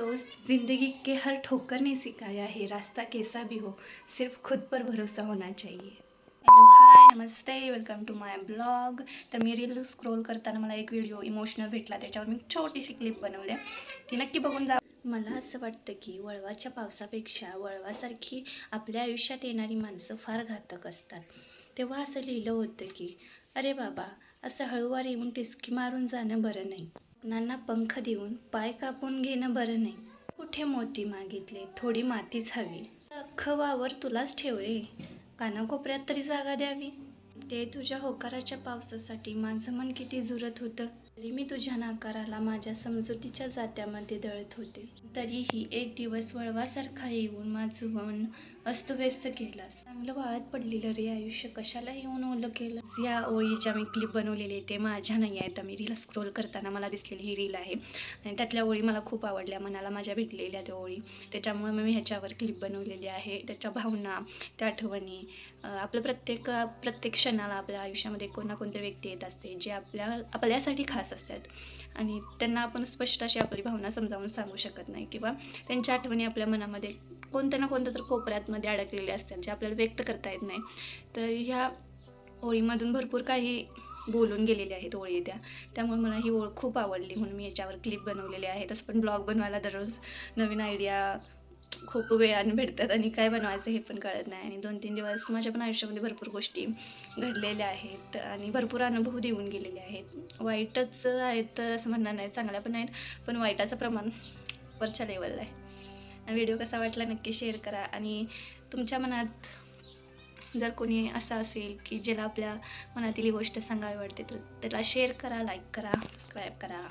दोस्त, जिंदगी के हर ठोकर ने सिखाया है रास्ता कैसा भी हो, सिर्फ खुद पर भरोसा होना चाहिए. हॅलो, हाय, नमस्ते, वेलकम टू माय ब्लॉग. तर मी रील स्क्रोल करताना मला एक व्हिडिओ इमोशनल भेटला, त्याच्यावर मी छोटीशी क्लिप बनवली. ती नक्की बघून जा. मला असं वाटतं की वळवाच्या पावसापेक्षा वळवासारखी आपल्या आयुष्यात येणारी माणसं फार घातक असतात. तेव्हा असं लिहिलं होतं की अरे बाबा, असं हळूवार येऊन टिचकी मारून जाणं बरं नाही. स्वप्नांना पंख देऊन पाय कापून घेणं बरं नाही. कुठे मोती मागितले, थोडी मातीच हवी. अख्खं वावर तुलाच ठेव रे, कानाकोपऱ्यात तरी जागा द्यावी. ते तुझ्या होकाराच्या पावसासाठी माझं मन किती झुरत होतं. तरी मी तुझ्या नाकाराला माझ्या समजुतीच्या जात्यामध्ये दळत होते. तरीही एक दिवस वळवासारखा येऊन माझं मन अस्तव्यस्त केलास. चांगलं वाळत पडलेलं रे आयुष्य कशाला येऊन ओलं केलं. या ओळीच्या मी क्लिप बनवलेली आहे, ते माझ्या नाही आहेत. मी रील स्क्रोल करताना मला दिसलेली ही रील आहे आणि त्यातल्या ओळी मला खूप आवडल्या, मनाला माझ्या भेटलेल्या त्या ओळी. त्याच्यामुळे मी ह्याच्यावर क्लिप बनवलेली आहे. त्याच्या भावना, त्या आठवणी, आपलं प्रत्येक क्षणाला आपल्या आयुष्यामध्ये कोण ना कोणतरी व्यक्ती येत असते जे आपल्यासाठी खास असतात आणि त्यांना आपण स्पष्ट अशी आपली भावना समजावून सांगू शकत नाही, किंवा त्यांच्या आठवणी आपल्या मनामध्ये कोणत्या ना कोणत्या तर कोपऱ्यातमध्ये अडकलेल्या असतात जे आपल्याला व्यक्त करता येत नाही. तर ह्या ओळीमधून भरपूर काही बोलून गेलेले आहेत ओळी त्यामुळे मला ही ओळ खूप आवडली, म्हणून मी याच्यावर क्लिप बनवलेली आहे. तसं पण ब्लॉग बनवायला दररोज नवीन आयडिया खूप वेळाने भेटतात आणि काय बनवायचं हे पण कळत नाही. आणि 2-3 दिवस माझ्या पण आयुष्यामध्ये भरपूर गोष्टी घडलेल्या आहेत आणि भरपूर अनुभव देऊन गेलेले आहेत. वाईटच आहेत असं म्हणणार नाही, चांगल्या पण आहेत, पण वाईटाचं प्रमाण वरच्या लेवलला आहे. व्हिडिओ कसा वाटला नक्की शेअर करा. आणि तुमच्या मनात जर कोणी असं असेल की ज्याला आपल्या मनातील गोष्ट सांगावी वाटते तर त्याला शेअर करा, लाईक करा, सबस्क्राईब करा.